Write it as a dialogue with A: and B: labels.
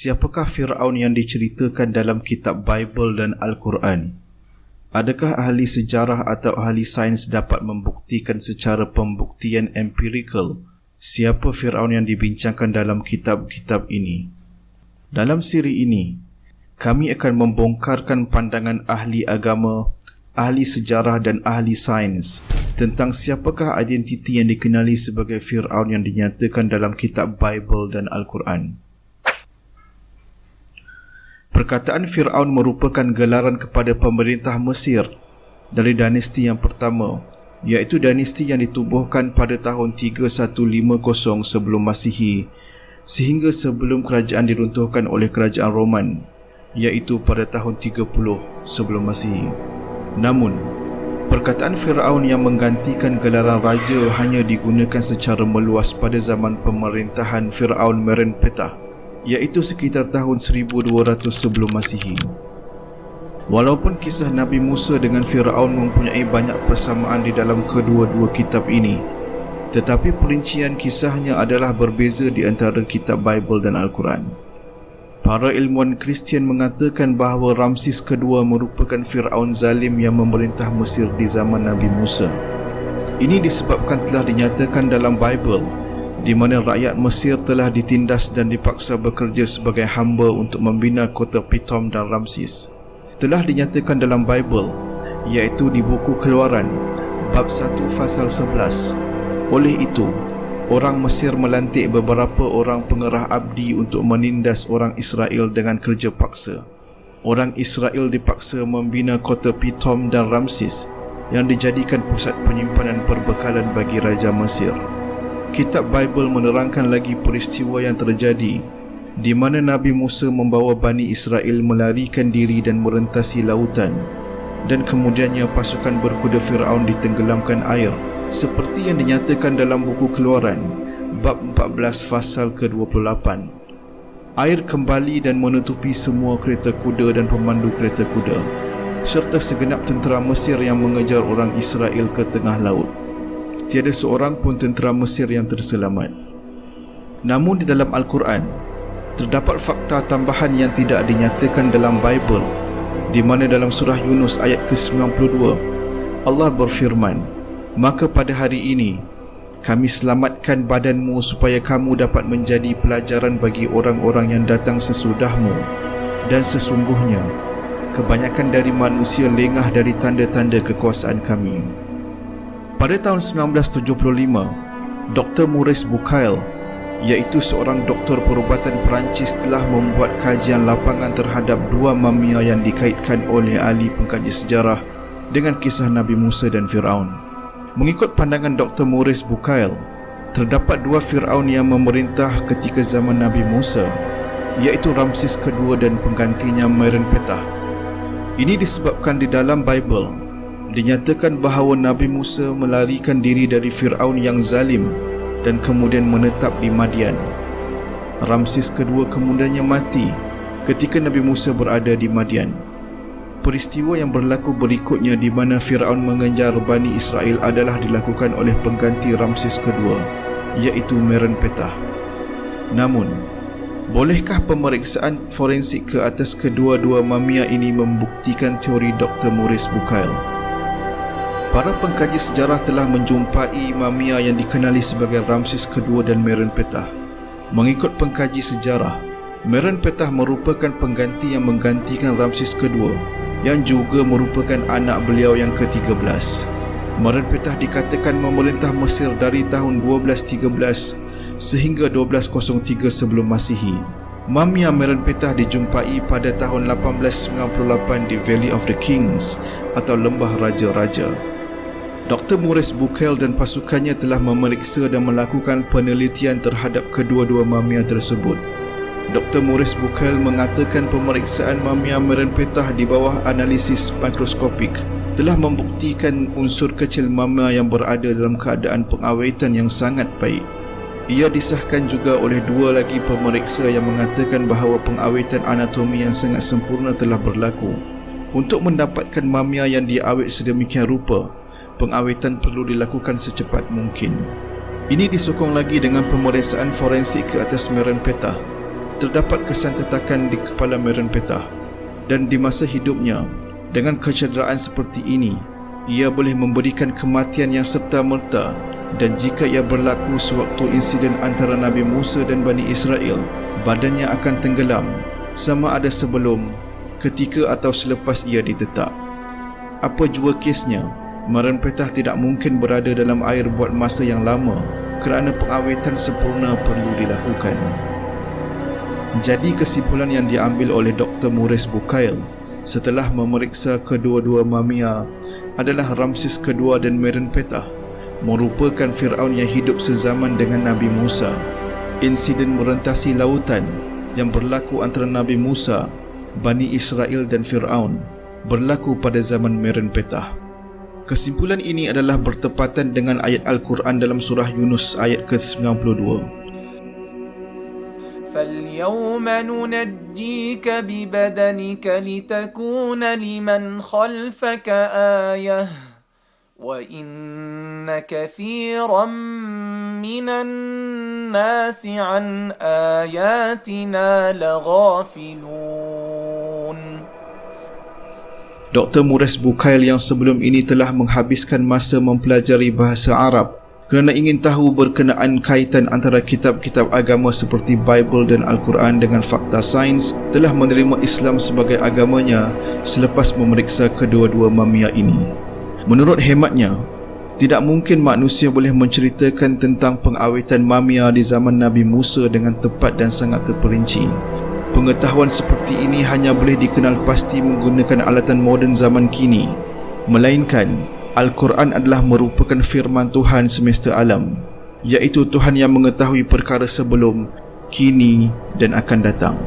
A: Siapakah Fir'aun yang diceritakan dalam kitab Bible dan Al-Quran? Adakah ahli sejarah atau ahli sains dapat membuktikan secara pembuktian empirikal siapa Fir'aun yang dibincangkan dalam kitab-kitab ini? Dalam siri ini, kami akan membongkarkan pandangan ahli agama, ahli sejarah dan ahli sains tentang siapakah identiti yang dikenali sebagai Fir'aun yang dinyatakan dalam kitab Bible dan Al-Quran. Perkataan Fir'aun merupakan gelaran kepada pemerintah Mesir dari dinasti yang pertama, iaitu dinasti yang ditubuhkan pada tahun 3150 sebelum Masihi sehingga sebelum kerajaan diruntuhkan oleh kerajaan Roman, iaitu pada tahun 30 sebelum Masihi. Namun, perkataan Fir'aun yang menggantikan gelaran raja hanya digunakan secara meluas pada zaman pemerintahan Fir'aun Merenpetah, iaitu sekitar tahun 1200 sebelum Masihi. Walaupun kisah Nabi Musa dengan Fir'aun mempunyai banyak persamaan di dalam kedua-dua kitab ini, tetapi perincian kisahnya adalah berbeza di antara kitab Bible dan Al-Quran. Para ilmuwan Kristian mengatakan bahawa Ramses kedua merupakan Fir'aun zalim yang memerintah Mesir di zaman Nabi Musa. Ini disebabkan telah dinyatakan dalam Bible di mana rakyat Mesir telah ditindas dan dipaksa bekerja sebagai hamba untuk membina kota Pithom dan Ramses. Telah dinyatakan dalam Bible, iaitu di buku Keluaran, bab 1 pasal 11. Oleh itu, orang Mesir melantik beberapa orang pengerah abdi untuk menindas orang Israel dengan kerja paksa. Orang Israel dipaksa membina kota Pithom dan Ramses yang dijadikan pusat penyimpanan perbekalan bagi Raja Mesir. Kitab Bible menerangkan lagi peristiwa yang terjadi di mana Nabi Musa membawa Bani Israel melarikan diri dan merentasi lautan, dan kemudiannya pasukan berkuda Fir'aun ditenggelamkan air seperti yang dinyatakan dalam buku Keluaran bab 14 pasal ke-28. Air kembali dan menutupi semua kereta kuda dan pemandu kereta kuda serta segenap tentera Mesir yang mengejar orang Israel ke tengah laut. Tiada seorang pun tentera Mesir yang terselamat. Namun di dalam Al-Quran, terdapat fakta tambahan yang tidak dinyatakan dalam Bible, di mana dalam surah Yunus ayat ke-92, Allah berfirman, "Maka pada hari ini, kami selamatkan badanmu supaya kamu dapat menjadi pelajaran bagi orang-orang yang datang sesudahmu. Dan sesungguhnya, kebanyakan dari manusia lengah dari tanda-tanda kekuasaan kami." Pada tahun 1975, Dr. Maurice Bucaille, iaitu seorang doktor perubatan Perancis, telah membuat kajian lapangan terhadap dua mamia yang dikaitkan oleh ahli pengkaji sejarah dengan kisah Nabi Musa dan Fir'aun. Mengikut pandangan Dr. Maurice Bucaille, terdapat dua Fir'aun yang memerintah ketika zaman Nabi Musa, iaitu Ramses kedua dan penggantinya Merenpetah. Ini disebabkan di dalam Bible dinyatakan bahawa Nabi Musa melarikan diri dari Fir'aun yang zalim dan kemudian menetap di Madian. Ramses kedua kemudiannya mati ketika Nabi Musa berada di Madian. Peristiwa yang berlaku berikutnya di mana Fir'aun mengejar Bani Israel adalah dilakukan oleh pengganti Ramses kedua, iaitu Merenpetah. Namun, bolehkah pemeriksaan forensik ke atas kedua-dua mamia ini membuktikan teori Dr. Maurice Bucaille? Para pengkaji sejarah telah menjumpai mamia yang dikenali sebagai Ramses kedua dan Merenpetah. Mengikut pengkaji sejarah, Merenpetah merupakan pengganti yang menggantikan Ramses kedua, yang juga merupakan anak beliau yang ke-13. Merenpetah dikatakan memerintah Mesir dari tahun 1213 sehingga 1203 sebelum Masihi. Mamia Merenpetah dijumpai pada tahun 1898 di Valley of the Kings atau Lembah Raja-Raja. Dr. Maurice Bucaille dan pasukannya telah memeriksa dan melakukan penelitian terhadap kedua-dua mamia tersebut. Dr. Maurice Bucaille mengatakan pemeriksaan mamia Merenpetah di bawah analisis mikroskopik telah membuktikan unsur kecil mamia yang berada dalam keadaan pengawetan yang sangat baik. Ia disahkan juga oleh dua lagi pemeriksa yang mengatakan bahawa pengawetan anatomi yang sangat sempurna telah berlaku. Untuk mendapatkan mamia yang diawet sedemikian rupa, pengawetan perlu dilakukan secepat mungkin. Ini disokong lagi dengan pemeriksaan forensik ke atas Merenpetah. terdapat kesan tetakan di kepala Meren Petah, dan di masa hidupnya, dengan kecederaan seperti ini, ia boleh memberikan kematian yang serta-merta, dan jika ia berlaku sewaktu insiden antara Nabi Musa dan Bani Israel, badannya akan tenggelam, sama ada sebelum, ketika atau selepas ia ditetap. Apa jua kesnya, Meren Petah tidak mungkin berada dalam air buat masa yang lama kerana pengawetan sempurna perlu dilakukan. Jadi kesimpulan yang diambil oleh Dr. Maurice Bucaille setelah memeriksa kedua-dua mamia adalah Ramses II dan Meren Petah merupakan Fir'aun yang hidup sezaman dengan Nabi Musa. Insiden merentasi lautan yang berlaku antara Nabi Musa, Bani Israel dan Fir'aun berlaku pada zaman Meren Petah. Kesimpulan ini adalah bertepatan dengan ayat Al-Quran dalam surah Yunus ayat ke-92.
B: فَالْيَوْمَ نُنَجِّيكَ بِبَدَنِكَ لِتَكُونَ لِمَنْ خَلْفَكَ آيَةً وَإِنَّ كَثِيرًا مِنَ النَّاسِ عَنْ آيَاتِنَا لَغَافِلُونَ.
A: Dr. Maurice Bucaille yang sebelum ini telah menghabiskan masa mempelajari bahasa Arab kerana ingin tahu berkenaan kaitan antara kitab-kitab agama seperti Bible dan Al-Quran dengan fakta sains, telah menerima Islam sebagai agamanya selepas memeriksa kedua-dua mamia ini. Menurut hematnya, tidak mungkin manusia boleh menceritakan tentang pengawetan mamia di zaman Nabi Musa dengan tepat dan sangat terperinci. Pengetahuan seperti ini hanya boleh dikenal pasti menggunakan alatan moden zaman kini, melainkan Al-Quran adalah merupakan firman Tuhan semesta alam, iaitu Tuhan yang mengetahui perkara sebelum, kini dan akan datang.